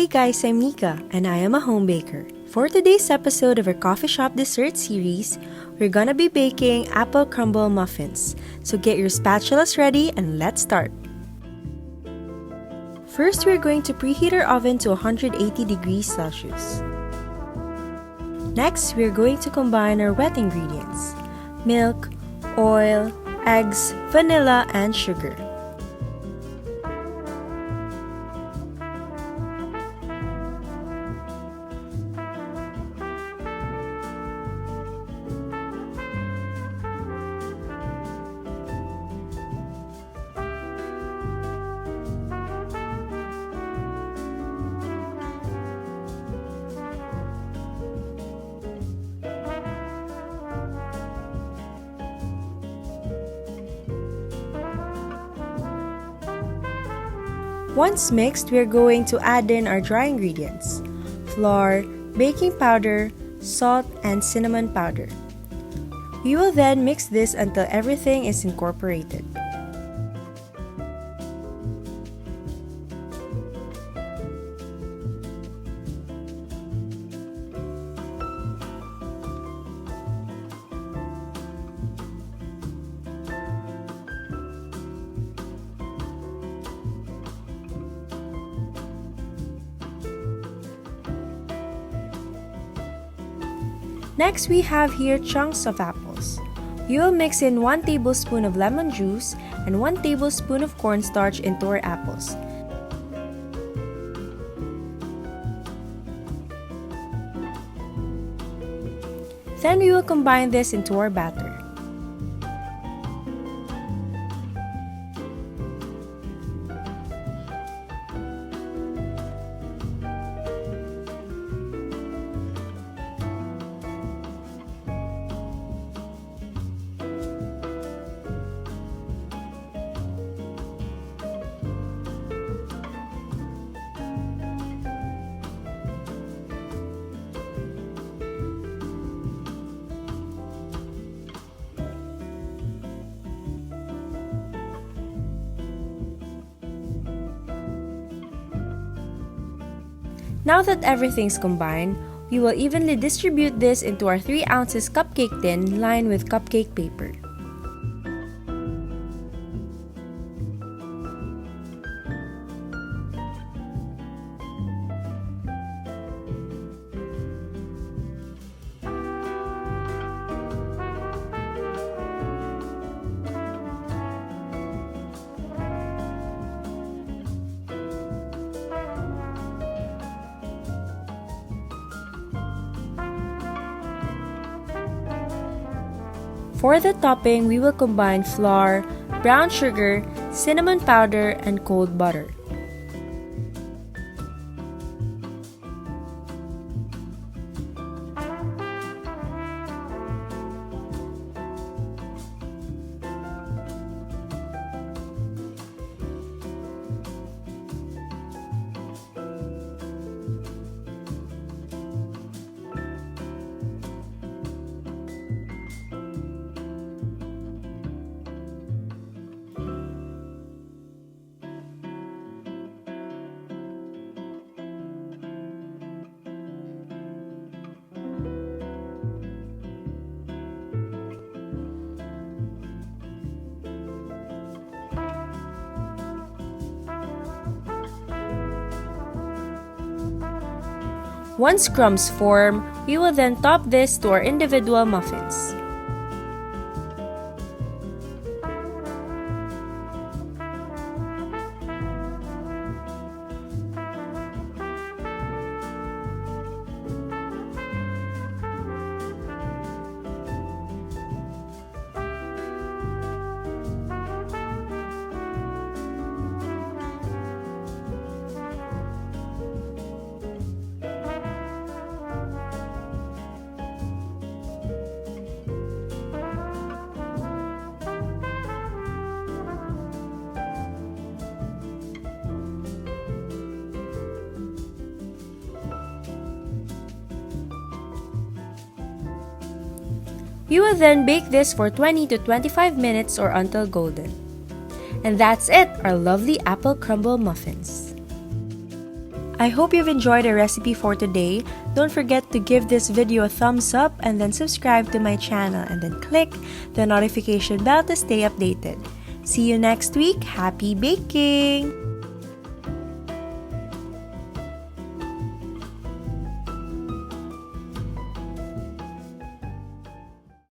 guys, I'm Nika, and I am a home baker. For today's episode of our coffee shop dessert series, we're gonna be baking apple crumble muffins. So get your spatulas ready and let's start. First, we're going to preheat our oven to 180 degrees Celsius. Next, we're going to combine our wet ingredients: milk, oil, eggs, vanilla, and sugar. Once mixed, we're going to add in our dry ingredients: flour, baking powder, salt, and cinnamon powder. We will then mix this until everything is incorporated. Next, we have here chunks of apples. You will mix in 1 tablespoon of lemon juice and 1 tablespoon of cornstarch into our apples. Then we will combine this into our batter. Now that everything's combined, we will evenly distribute this into our 3 ounces cupcake tin lined with cupcake paper. For the topping, we will combine flour, brown sugar, cinnamon powder, and cold butter. Once crumbs form, we will then top this to our individual muffins. You will then bake this for 20 to 25 minutes or until golden. And that's it, our lovely apple crumble muffins. I hope you've enjoyed our recipe for today. Don't forget to give this video a thumbs up and then subscribe to my channel and then click the notification bell to stay updated. See you next week. Happy baking!